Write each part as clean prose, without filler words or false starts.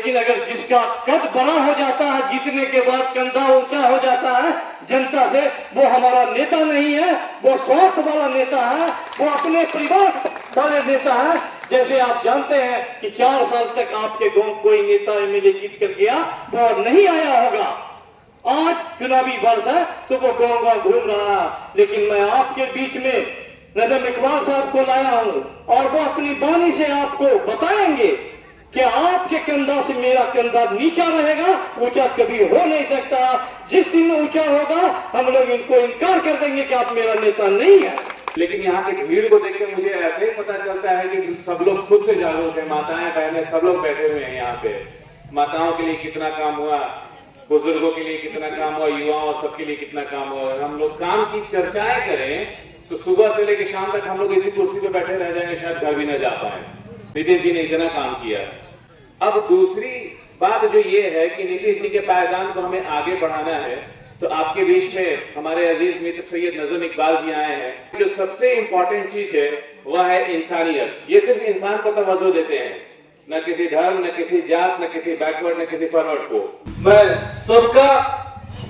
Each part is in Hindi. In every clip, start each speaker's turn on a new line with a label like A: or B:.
A: लेकिन अगर जिसका कद बड़ा हो जाता है, जीतने के बाद कंधा ऊंचा हो जाता है जनता से, वो हमारा नेता नहीं है, वो स्वार्थ वाला नेता है, वो अपने परिवार वाले नेता है। जैसे आप जानते हैं कि 4 साल तक आपके गांव कोई नेता एमएलए जीत कर गया वो नहीं आया होगा। आज चुनावी वर्ष है तो वो गांव गांव घूम रहा है, लेकिन मैं आपके बीच में नजम इकबाल साहब को लाया हूं और वो अपनी वाणी से आपको बताएंगे कि आपके कंधा से मेरा कंधा नीचा रहेगा, ऊंचा कभी हो नहीं सकता। जिस दिन ऊंचा होगा हम लोग इनको इनकार कर देंगे कि आप मेरा नेता नहीं है।
B: लेकिन यहाँ की भीड़ को देख के मुझे ऐसे ही पता चलता है कि सब लोग खुद से जागरूक है, माताएं बहनें सब लोग बैठे हुए हैं यहाँ पे। माताओं के लिए कितना काम हुआ, बुजुर्गों के लिए कितना काम हुआ, युवाओं और सबके लिए कितना काम हुआ। हम लोग काम की चर्चाएं करें तो सुबह से लेकर शाम तक हम लोग इसी कुर्सी पे बैठे रह जाएंगे, शायद घर भी न जा पाए। नीतीश जी ने इतना काम किया। अब दूसरी बात जो ये है कि नीतीश जी के पायदान को हमें आगे बढ़ाना है, तो आपके बीच में हमारे अजीज मित्र सैयद नजम इकबाल जी आए हैं। जो सबसे इंपॉर्टेंट चीज है वह है इंसानियत। ये सिर्फ इंसान को तवज्जो देते हैं, न किसी धर्म, न किसी जात, न किसी बैकवर्ड, न किसी फॉरवर्ड को।
C: मैं सबका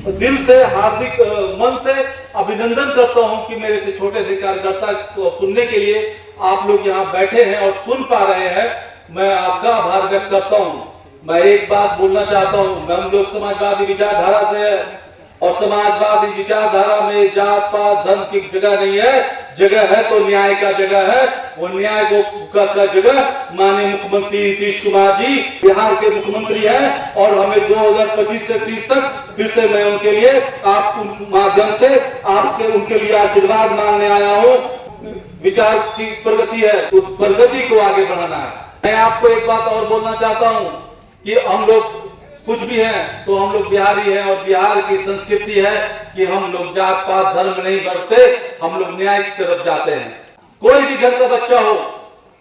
C: दिल से हार्दिक मन से अभिनंदन करता हूं कि मेरे से छोटे से कार्यकर्ता को सुनने के लिए आप लोग यहाँ बैठे हैं और सुन पा रहे हैं। मैं आपका आभार व्यक्त करता हूं। मैं एक बात बोलना चाहता हूं, हम लोग समाजवादी विचारधारा से है और समाजवादी विचारधारा में जात पात धर्म की जगह नहीं है। जगह है तो न्याय का जगह है। वो न्याय का जगह माननीय मुख्यमंत्री नीतीश कुमार जी बिहार के मुख्यमंत्री हैं और हमें 2025 से 30 तक फिर से मैं उनके लिए आप माध्यम से आपके उनके लिए आशीर्वाद मांगने आया हूँ। विचार की प्रगति है, उस प्रगति को आगे बढ़ाना है। मैं आपको एक बात और बोलना चाहता हूँ कि हम लोग कुछ भी हैं तो हम लोग बिहारी हैं और बिहार की संस्कृति है कि हम लोग जात पात धर्म नहीं बढ़ते, हम लोग न्याय की तरफ जाते हैं। कोई भी घर का बच्चा हो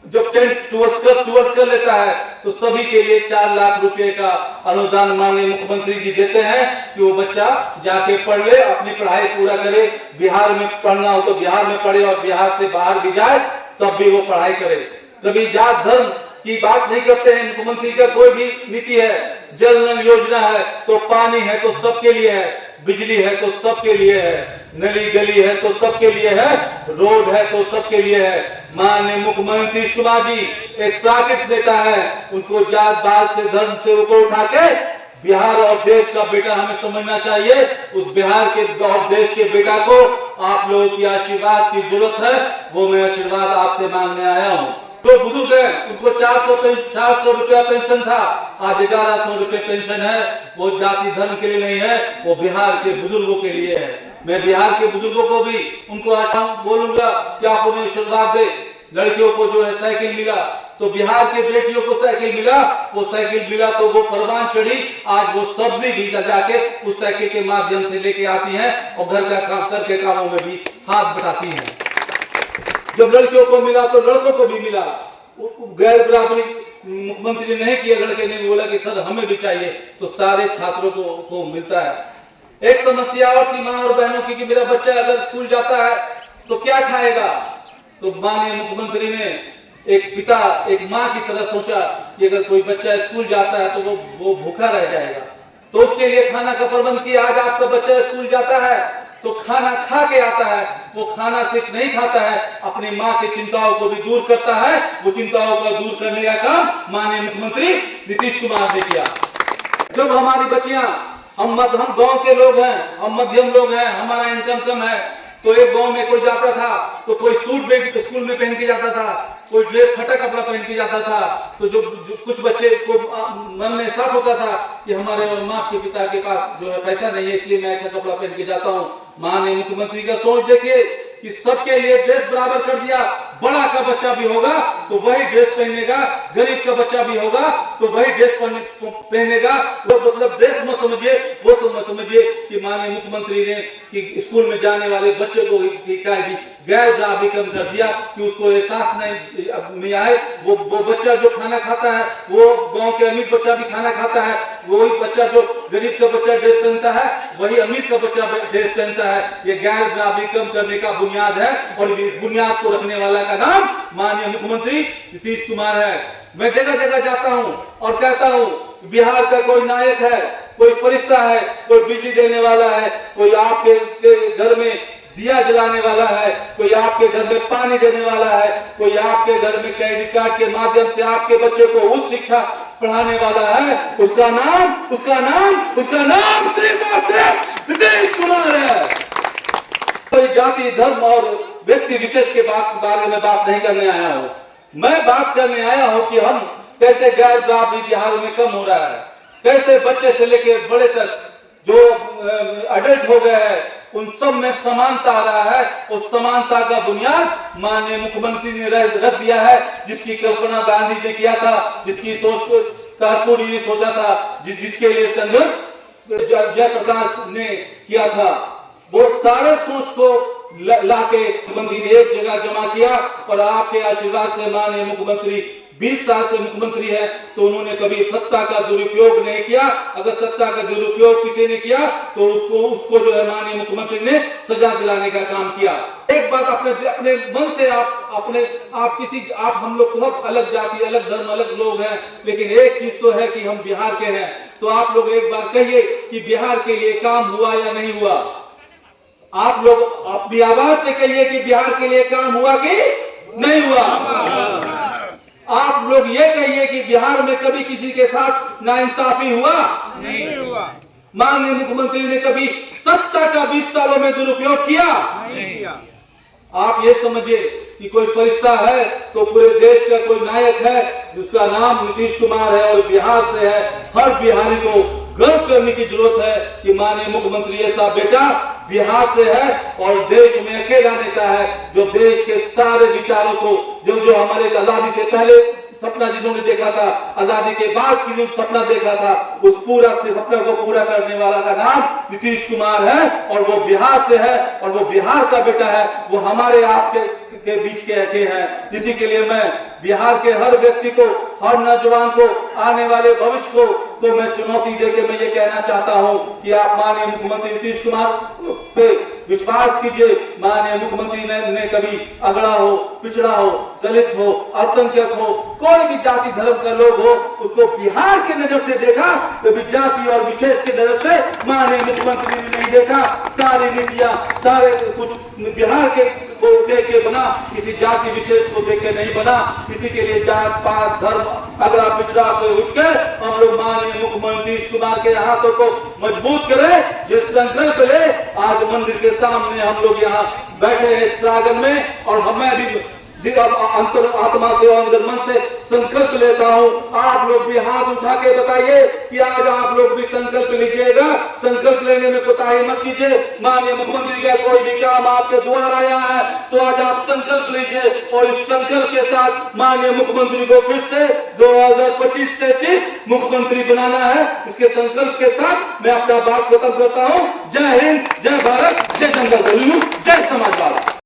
C: जब 10th 12th कर लेता है तो सभी के लिए 4 लाख रुपए का अनुदान माननीय मुख्यमंत्री जी देते हैं कि वो बच्चा जाके पढ़ ले, अपनी पढ़ाई पूरा करे। बिहार में पढ़ना हो तो बिहार में पढ़े और बिहार से बाहर भी जाए तब भी वो पढ़ाई करे। कभी जात धर्म की बात नहीं करते हैं। मुख्यमंत्री का कोई भी नीति है, जल नल योजना है तो पानी है तो सबके लिए है, बिजली है तो सबके लिए है, नली गली है तो सबके लिए है, रोड है तो सबके लिए है। माननीय मुख्यमंत्री नीतीश कुमार जी एक प्राकृतिक नेता है, उनको जात पात से धर्म से ऊपर उठा के बिहार और देश का बेटा हमें समझना चाहिए। उस बिहार के और देश के बेटा को आप लोगों की आशीर्वाद की जरूरत है, वो मैं आशीर्वाद आपसे मांगने आया हूँ। जो बुजुर्ग है उनको 400 रुपया पेंशन था, आज 1100 रुपये पेंशन है। वो जाति धर्म के लिए नहीं है, वो बिहार के बुजुर्गों के लिए है। मैं बिहार के बुजुर्गों को भी उनको आशा बोलूंगा कि आप उन्हें आशीर्वाद दे। लड़कियों को जो है साइकिल मिला तो बिहार के बेटियों को साइकिल मिला, वो साइकिल मिला तो वो परवान चढ़ी, आज वो सब्जी भी लगा के उस साइकिल के माध्यम से लेके आती हैं और घर का काम करके कामों में भी हाथ बटाती हैं। जब लड़कियों को मिला तो लड़कों को भी मिला। गैर बराबरी मुख्यमंत्री ने नहीं किया, लड़के ने बोला कि सर हमें भी चाहिए, तो सारे छात्रों को मिलता है। एक समस्या और थी माँ और बहनों की कि मेरा बच्चा अगर स्कूल जाता है तो क्या खाएगा, तो माननीय मुख्यमंत्री ने एक पिता एक माँ की तरह सोचा कि अगर कोई बच्चा स्कूल जाता है तो वो भूखा रह जाएगा, तो उसके लिए खाना का प्रबंध किया। आज आपका बच्चा स्कूल जाता है तो खाना खा के आता है, वो खाना सिर्फ नहीं खाता है, अपनी माँ की चिंताओं को भी दूर करता है। वो चिंताओं को दूर करने का काम माननीय मुख्यमंत्री नीतीश कुमार ने किया। जब हमारी बच्चियां हम गांव के लोग हैं, हम मध्यम लोग हैं, हमारा इनकम कम है, तो एक गांव में कोई जाता था तो कोई सूट स्कूल में पहन के जाता था, कोई ड्रेस फटा कपड़ा पहन के जाता था। तो जो कुछ बच्चे को मन में एहसास होता था कि हमारे और माँ के पिता के पास जो है पैसा नहीं है, इसलिए मैं ऐसा कपड़ा पहन के जाता हूँ। माननीय मुख्यमंत्री का सोच देखिए कि सबके लिए ड्रेस बराबर कर दिया। बड़ा का बच्चा भी होगा तो वही ड्रेस पहनेगा, गरीब का बच्चा भी होगा तो वही ड्रेस पहनेगा। वो मतलब ड्रेस मत समझिए, वो समझिए कि माननीय मुख्यमंत्री ने कि स्कूल में जाने वाले बच्चे को गैर बराबरी कम कर दिया कि उसको एहसास नहीं आए। वो बच्चा जो खाना खाता है, वो गांव के अमीर बच्चा भी खाना खाता है, वही बच्चा जो गरीब का बच्चा ड्रेस पहनता है वही अमीर का बच्चा ड्रेस पहनता है। ये गैर बराबरी कम करने का बुनियाद है और इस बुनियाद को रखने वाला का नाम माननीय मुख्यमंत्री नीतीश कुमार है। मैं जगह जगह जाता हूँ और कहता हूँ बिहार का कोई नायक है, कोई फरिश्ता है, कोई बिजली देने वाला है, कोई आपके घर में दिया जलाने वाला है, कोई आपके घर में पानी देने वाला है, कोई आपके घर में क्रेडिट कार्ड के माध्यम से आपके बच्चे को उच्च शिक्षा पढ़ाने वाला है, उसका नाम सिर्फ और सिर्फ नीतीश कुमार है। कोई जाति धर्म और व्यक्ति विशेष के बारे में बात नहीं करने आया हूं। मैं बात करने आया हूं कि हम कैसे गैर बराबरी बिहार में कम हो रहा है, कैसे बच्चे से लेके बड़े तक जो अडल्ट हो गए हैं उन सब में समानता आ रहा है। उस समानता का बुनियाद माननीय मुख्यमंत्री ने रख दिया है, जिसकी कल्पना गांधी ने किया था, जिसकी सोच को कारपुरी ने सोचा था, जिसके लिए संघर्ष जयप्रकाश ने किया था, वो सारे सोच को लाके मुख्यमंत्री ने एक जगह जमा किया। और आपके आशीर्वाद से माननीय मुख्यमंत्री 20 साल से मुख्यमंत्री है, तो उन्होंने कभी सत्ता का दुरुपयोग नहीं किया। अगर सत्ता का दुरुपयोग किसी ने किया तो उसको जो है माननीय मुख्यमंत्री ने सजा दिलाने का काम किया। एक बात अपने मन से आप हम लोग बहुत अलग जाति, अलग धर्म, अलग लोग हैं, लेकिन एक चीज तो है कि हम बिहार के हैं। तो आप लोग एक बार कहिए कि बिहार के लिए काम हुआ या नहीं हुआ। आप लोग अपनी आवाज से कहिए कि बिहार के लिए काम हुआ कि नहीं हुआ। आप लोग ये कहिए कि बिहार में कभी किसी के साथ नाइंसाफी हुआ? नहीं हुआ। माननीय मुख्यमंत्री ने कभी सत्ता का 20 सालों में दुरुपयोग किया? नहीं किया। आप ये समझिए कि कोई फरिश्ता है तो पूरे देश का कोई नायक है, जिसका नाम नीतीश कुमार है और बिहार से है। हर बिहारी को गर्व करने की जरूरत है कि माननीय मुख्यमंत्री ऐसा बेटा बिहार से है और देश में अकेला नेता है जो देश के सारे विचारों को जो हमारे आजादी से पहले सपना जिन्होंने देखा था, आजादी के बाद की जो सपना देखा था, उस पूरा सपना को पूरा करने वाला का नाम नीतीश कुमार है और वो बिहार से है और वो बिहार का बेटा है। वो हमारे आपके बीच के हैं। इसी के लिए मैं बिहार के हर व्यक्ति को, हर नौजवान को, आने वाले भविष्य को मैं चुनौती देके मैं ये कहना चाहता हूं कि आप माननीय मुख्यमंत्री नीतीश कुमार पे विश्वास कीजिए। माननीय मुख्यमंत्री ने कभी अगड़ा हो, पिछड़ा हो, दलित हो, अल्पसंख्यक हो, कोई भी जाति धर्म का लोग हो, उसको बिहार की नजर से देखा, कभी जाति और विशेष की नजर से माननीय मुख्यमंत्री ने नहीं देखा। सारी नीतियां, सारे कुछ बिहार के को देख के बना, किसी जाति विशेष को देख के नहीं बना। किसी के लिए जात पात धर्म अगला पिछड़ा से उठ के हम लोग माननीय मुख्यमंत्री नीतीश कुमार के हाथों को मजबूत करें। जिस संकल्प ले, आज मंदिर के सामने हम लोग यहाँ बैठे हैं इस प्रांगण में, और हमें भी अंतर आत्मा से और अंदर मन से संकल्प लेता हूं। आप लोग भी हाथ उठा के बताइए कि आज आप लोग भी संकल्प लीजिएगा। संकल्प लेने में कोताही मत कीजिए। माननीय मुख्यमंत्री का कोई भी काम आपके द्वार आया है तो आज आप संकल्प लीजिए और इस संकल्प के साथ माननीय मुख्यमंत्री को फिर से 2025 से 30 मुख्यमंत्री बनाना है। इसके संकल्प के साथ मैं अपना बात खत्म करता हूं। जय हिंद, जय भारत, जय जंगल, जय समाजवाद।